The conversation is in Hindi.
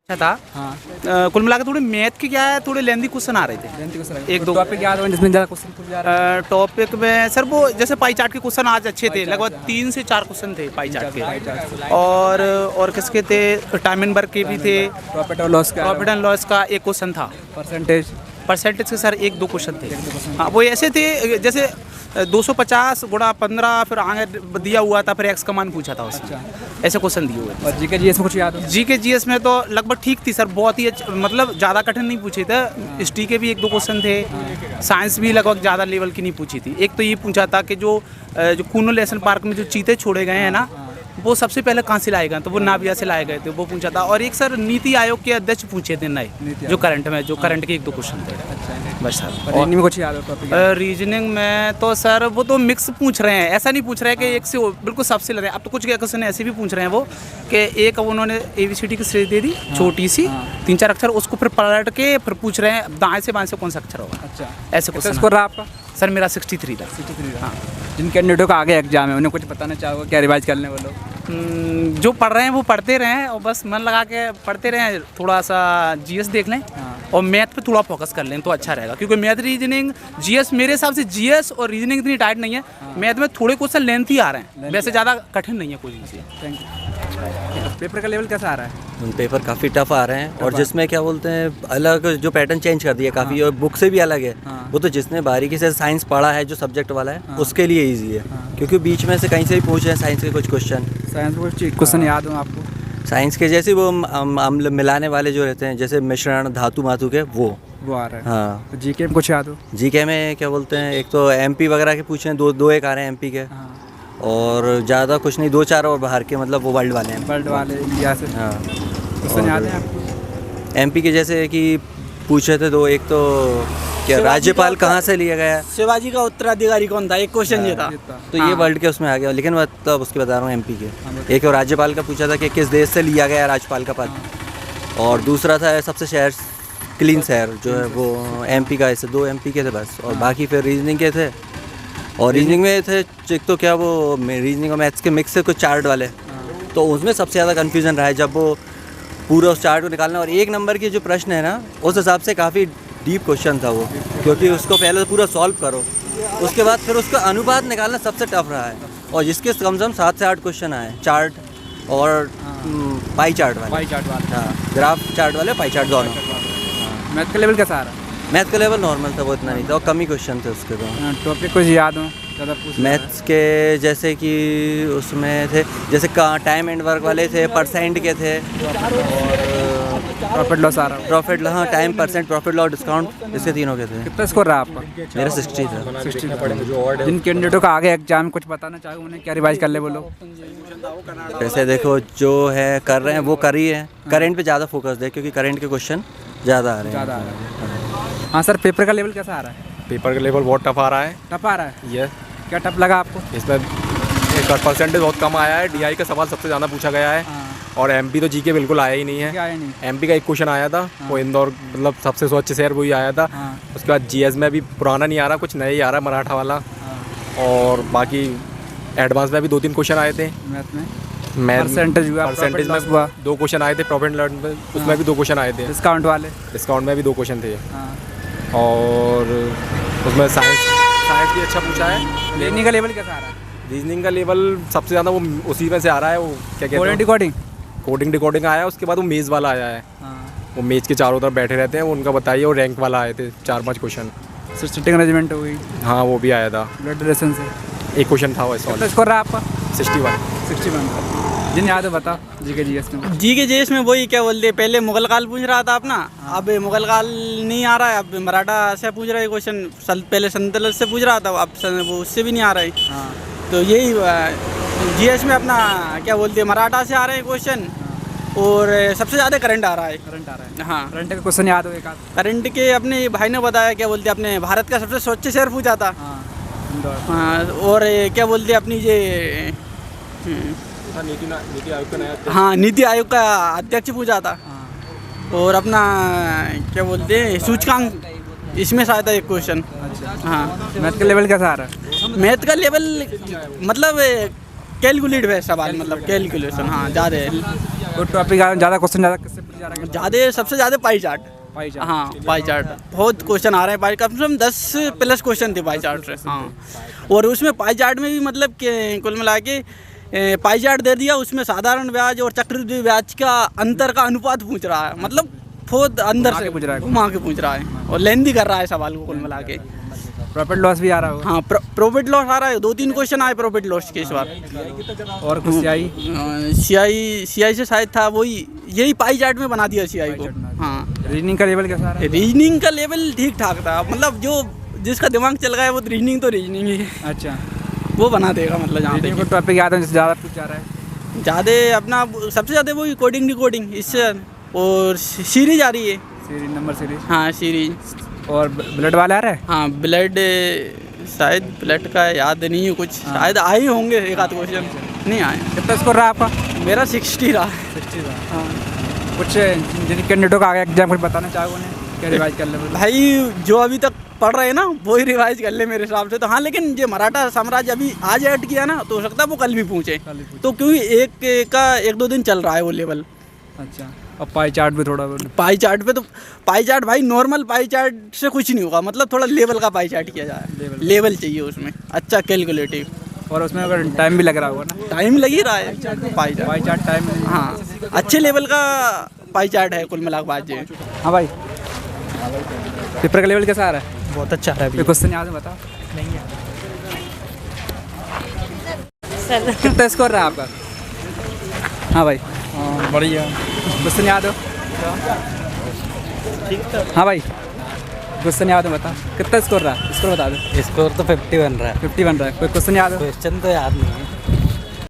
अच्छा था। हाँ कुल मिला के थोड़े मैथ के क्या है, थोड़े लेंथी क्वेश्चन आ रहे थे। एक दो टॉपिक याद हो जिसमें ज़्यादा क्वेश्चन पूछ जा रहा है। टॉपिक में सर वो जैसे पाई चार्ट के क्वेश्चन आज अच्छे थे, लगभग 3 से 4 क्वेश्चन थे पाई चार्ट के। और किसके थे, टाइम एंड वर्क के भी थे। प्रॉफिट और लॉस का एक क्वेश्चन था। परसेंटेज के सर 1-2 क्वेश्चन थे। हाँ वो ऐसे थे जैसे 250 गुणा 15, फिर आगे दिया हुआ था, फिर एक्स का मान पूछा था उसमें। ऐसे क्वेश्चन दिए हुए थे। और जीके जीएस में कुछ याद हो? जीके जीएस में तो लगभग ठीक थी सर, बहुत ही मतलब ज़्यादा कठिन नहीं पूछे थे। हिस्ट्री के भी 1-2 क्वेश्चन थे। साइंस भी लगभग ज़्यादा लेवल की नहीं पूछी थी। एक तो ये पूछा था कि जो कूनो नेशनल पार्क में जो चीते छोड़े गए हैं ना, वो सबसे पहले कहाँ से लाए गए, तो वो नाविया से लाए गए थे, वो पूछा था। और एक सर नीति आयोग के अध्यक्ष पूछे थे नए, जो करंट के 1-2 क्वेश्चन थे बस सर। और में कुछ याद हो? रीजनिंग में तो सर वो तो मिक्स पूछ रहे हैं, ऐसा नहीं पूछ रहे हैं कि एक से बिल्कुल सबसे लग रहे हैं। अब तो कुछ क्वेश्चन ऐसे भी पूछ रहे हैं वो कि एक उन्होंने ABCD की श्रेणी दे दी छोटी सी 3-4 अक्षर, उसको फिर पलट के फिर पूछ रहे हैं दाएं से बाएं से कौन सा अक्षर होगा। अच्छा ऐसे क्वेश्चन स्कोर रहा आपका? सर मेरा 63 था। 63 हाँ। जिन कैंडिडेटों का आगे एग्जाम है उन्हें कुछ बताना चाहोगे, क्या रिवाइज करने वो लोग? जो पढ़ रहे हैं वो पढ़ते रहें और बस मन लगा के पढ़ते रहें। थोड़ा सा GS देख लें और मैथ पे थोड़ा फोकस कर लें तो अच्छा रहेगा, क्योंकि मैथ रीजनिंग GS मेरे हिसाब से GS और रीजनिंग इतनी टाइट नहीं है। मैथ में थोड़े क्वेश्चन लेंथी आ रहे हैं, वैसे ज़्यादा कठिन नहीं है कोई चीज़। Thank you. पेपर का लेवल कैसा आ रहा है? पेपर काफ़ी टफ आ रहे हैं और जिसमें क्या बोलते हैं अलग जो पैटर्न चेंज कर दिया काफ़ी, और बुक से भी अलग है। वो तो जिसने बारीकी से साइंस पढ़ा है, जो सब्जेक्ट वाला है उसके लिए इजी है, क्योंकि बीच में से कहीं से भी पूछ रहे हैं साइंस के कुछ क्वेश्चन। साइंस कुछ क्वेश्चन याद हो आपको? साइंस के जैसे वो अम्ल मिलाने वाले जो रहते हैं, जैसे मिश्रण धातु मातु के, वो आ रहा है। हाँ। तो जीके में कुछ याद हो? जीके में क्या बोलते हैं, एक तो MP वगैरह के पूछे हैं, दो एक आ रहे हैं MP के। और ज़्यादा कुछ नहीं, 2-4 और बाहर के, मतलब वो वर्ल्ड वाले हैं। वर्ल्ड वाले इंडिया से। हाँ। क्वेश्चन याद है आपको? MP के जैसे कि पूछे थे दो, एक तो क्या राज्यपाल कहाँ से लिया गया, शिवाजी का उत्तराधिकारी कौन था, एक क्वेश्चन ये था। तो ये वर्ल्ड के उसमें आ गया, लेकिन मतलब उसकी बता रहा हूँ MP के। एक और राज्यपाल का पूछा था कि किस देश से लिया गया राज्यपाल का पद। और दूसरा था सबसे शहर क्लीन शहर जो है वो MP का। ऐसे 2 MP के थे बस, और बाकी फिर रीजनिंग के थे। और रीजनिंग में थे एक तो क्या वो रीजनिंग और मैथ्स के मिक्स से कुछ चार्ट वाले, तो उसमें सबसे ज़्यादा कन्फ्यूज़न रहा है जब वो पूरा उस चार्ट को निकालना। और 1 नंबर के जो प्रश्न है ना, उस हिसाब से काफ़ी डीप क्वेश्चन था वो, क्योंकि उसको पहले पूरा सॉल्व करो, उसके बाद फिर उसका अनुपात निकालना सबसे टफ रहा है। और जिसके कम से कम 7 से 8 क्वेश्चन आए चार्ट और पाई चार्ट वाले। हाँ, ग्राफ चार्ट वाले, पाई चार्ट दोनों। मैथ का लेवल कैसा आ रहा है? मैथ का लेवल नॉर्मल था, वो इतना नहीं था, और कम ही क्वेश्चन थे उसके। तो टॉपिक कुछ याद हो ज़्यादा पूछ? मैथ्स के जैसे कि उसमें थे जैसे टाइम एंड वर्क वाले थे, परसेंट के थे, और प्रॉफिट लॉस आ रहा है। प्रॉफिट, हाँ, time, percent, profit loss, discount, इसके तीनों के थे। कितना स्कोर रहा आपका? मेरा 60 था। 60। जिन कैंडिडेटों का आगे एग्जाम कुछ बताना चाहोगे उन्हें, क्या रिवाइज कर ले वो लोग? वैसे देखो जो है कर रहे हैं वो कर ही है, करंट पे ज़्यादा फोकस दे, क्योंकि करंट के क्वेश्चन ज़्यादा आ रहे हैं। हाँ सर, पेपर का लेवल कैसा आ रहा है? पेपर का लेवल बहुत टफ आ रहा है। टफ आ रहा है? ये क्या टफ लगा आपको? इसमें एक परसेंटेज बहुत कम आया है, DI का सवाल सबसे ज़्यादा पूछा गया है। और MP तो GK बिल्कुल आया ही नहीं है। MP का एक क्वेश्चन आया था, वो इंदौर मतलब सबसे स्वच्छ शहर वही आया था। उसके बाद GS में भी पुराना नहीं आ रहा, कुछ नया ही आ रहा है, मराठा वाला। और बाकी एडवांस में भी 2-3 क्वेश्चन आए थे। मैथ परसेंटेज में 2 क्वेश्चन आए थे, प्रॉफिट एंड लॉस में उसमें भी 2 क्वेश्चन आए थे। डिस्काउंट में भी 2 क्वेश्चन थे। और उसमें साइंस भी अच्छा पूछा है। रीजनिंग का लेवल कैसा आ रहा है? रीजनिंग का लेवल सबसे ज़्यादा वो उसी में से आ रहा है, वो क्या कहते हैं, कोडिंग डिकोडिंग आया है। उसके बाद वो मेज़ वाला आया है। वो मेज़ के चारों तरफ बैठे रहते हैं, उनका बताइए। और रैंक वाला आए थे 4-5 क्वेश्चन। सिटिंग अरेंजमेंट हो गई। हाँ, वो भी आया था। ब्लड रिलेशन से 1 क्वेश्चन था वो। स्कोर रहा आपका? 61। जिन याद है बता। जीके जीएस में वही क्या बोलते हैं, पहले मुगल काल पूछ रहा था अपना, अब मुगल काल नहीं आ रहा है, अब मराठा से पूछ रहा है क्वेश्चन। पहले संतलत से पूछ रहा था, अब वो उससे भी नहीं आ रहा है। तो यही GS में अपना क्या बोलते हैं, मराठा से आ रहे हैं क्वेश्चन। और सबसे ज़्यादा करंट आ रहा है। हाँ, करंट का क्वेश्चन याद हो एक आध? करंट के अपने भाई ने बताया, क्या बोलते हैं, अपने भारत का सबसे स्वच्छ शहर पूछा था। हाँ, और क्या बोलते हैं अपनी ये नीति आयोग का अध्यक्ष पूछा था। और अपना क्या बोलते हैं सूचकांक, इसमें शायद एक क्वेश्चन। हाँ। मैथ का लेवल कैसा आ रहा है? मैथ का लेवल मतलब कैलकुलेट है सवाल, मतलब कैलकुलेशन। हाँ, ज़्यादा है। कोई टॉपिक ज़्यादा क्वेश्चन ज़्यादा किससे पूछा जा रहा है? ज़्यादा सबसे ज़्यादा पाई चार्ट। Pie chart. हाँ पाई चार्ट बहुत क्वेश्चन आ रहे हैं, पाई कम से कम 10+ क्वेश्चन थे पाई चार्ट से। हाँ और उसमें पाई चार्ट में भी मतलब कि कुल मिला के पाई चार्ट दे दिया, उसमें साधारण ब्याज और चक्रवृद्धि ब्याज का अंतर का अनुपात पूछ रहा है, मतलब बहुत अंदर से पूछ रहा है, घुमा के पूछ रहा है और लेंदी कर रहा है सवाल को कुल मिला के। प्रॉफिट लॉस भी आ रहा होगा। हाँ प्रॉफिट लॉस आ रहा है, 2-3 क्वेश्चन आए प्रॉफिट लॉस के इस बार। और कुछ सीआई सीआई से शायद था, वही यही पाई चार्ट में बना दिया सीआई को। हाँ रीजनिंग का लेवल कैसा आ रहा है? रीजनिंग का लेवल ठीक ठाक था, मतलब जो जिसका दिमाग चल गया है वो रीजनिंग तो रीजनिंग ही है, अच्छा, वो बना देगा। मतलब जहाँ रीजनिंग तक को टॉपिक याद है जिससे ज़्यादा पूछा जा रहा है? ज़्यादा अपना सबसे ज़्यादा वही कोडिंग डिकोडिंग इससे, और सीरीज आ रही है। Series, number series. हाँ सीरीज। और ब्लड वाला आ रहा है? हाँ ब्लड, शायद ब्लड का याद नहीं है कुछ, शायद आए ही होंगे एक आध क्वेश्चन, नहीं आए। कितना स्कोर रहा आपका? मेरा 60 रहा। 60 रहा। हाँ कुछ जिन कैंडिडेटों का आगे एग्जाम कुछ बताना चाहोगे उन्हें, क्या रिवाइज कर ले? भाई जो अभी तक पढ़ रहे हैं ना वही रिवाइज कर ले मेरे हिसाब से तो। हाँ लेकिन जो मराठा साम्राज्य अभी आज ऐड किया ना, तो हो सकता है वो कल भी पूछे, तो क्योंकि एक का 1-2 दिन चल रहा है वो लेवल। अच्छा, और पाई चार्ट भी थोड़ा पाई चार्ट पे तो पाई चार्ट भाई नॉर्मल पाई चार्ट से कुछ नहीं होगा, मतलब थोड़ा लेवल का पाई चार्ट किया जाए, लेवल चाहिए उसमें अच्छा कैलकुलेटिव, और उसमें अगर टाइम भी लग रहा होगा ना? टाइम लग ही रहा है पाई चार्ट टाइम। हाँ अच्छे लेवल का पाई चार्ट है कुल मिला के बात। हाँ भाई, पेपर का लेवल कैसा आ रहा है? बहुत अच्छा है। क्वेश्चन याद है बताओ? कितना स्कोर रहा है आपका? हाँ भाई बढ़िया। क्वेश्चन याद हो? हाँ भाई क्वेश्चन याद हो बता, कितना स्कोर रहा है? स्कोर बता दो। स्कोर तो 50 बन रहा है। 50 बन रहा है। कोई क्वेश्चन याद हो? क्वेश्चन तो याद नहीं है।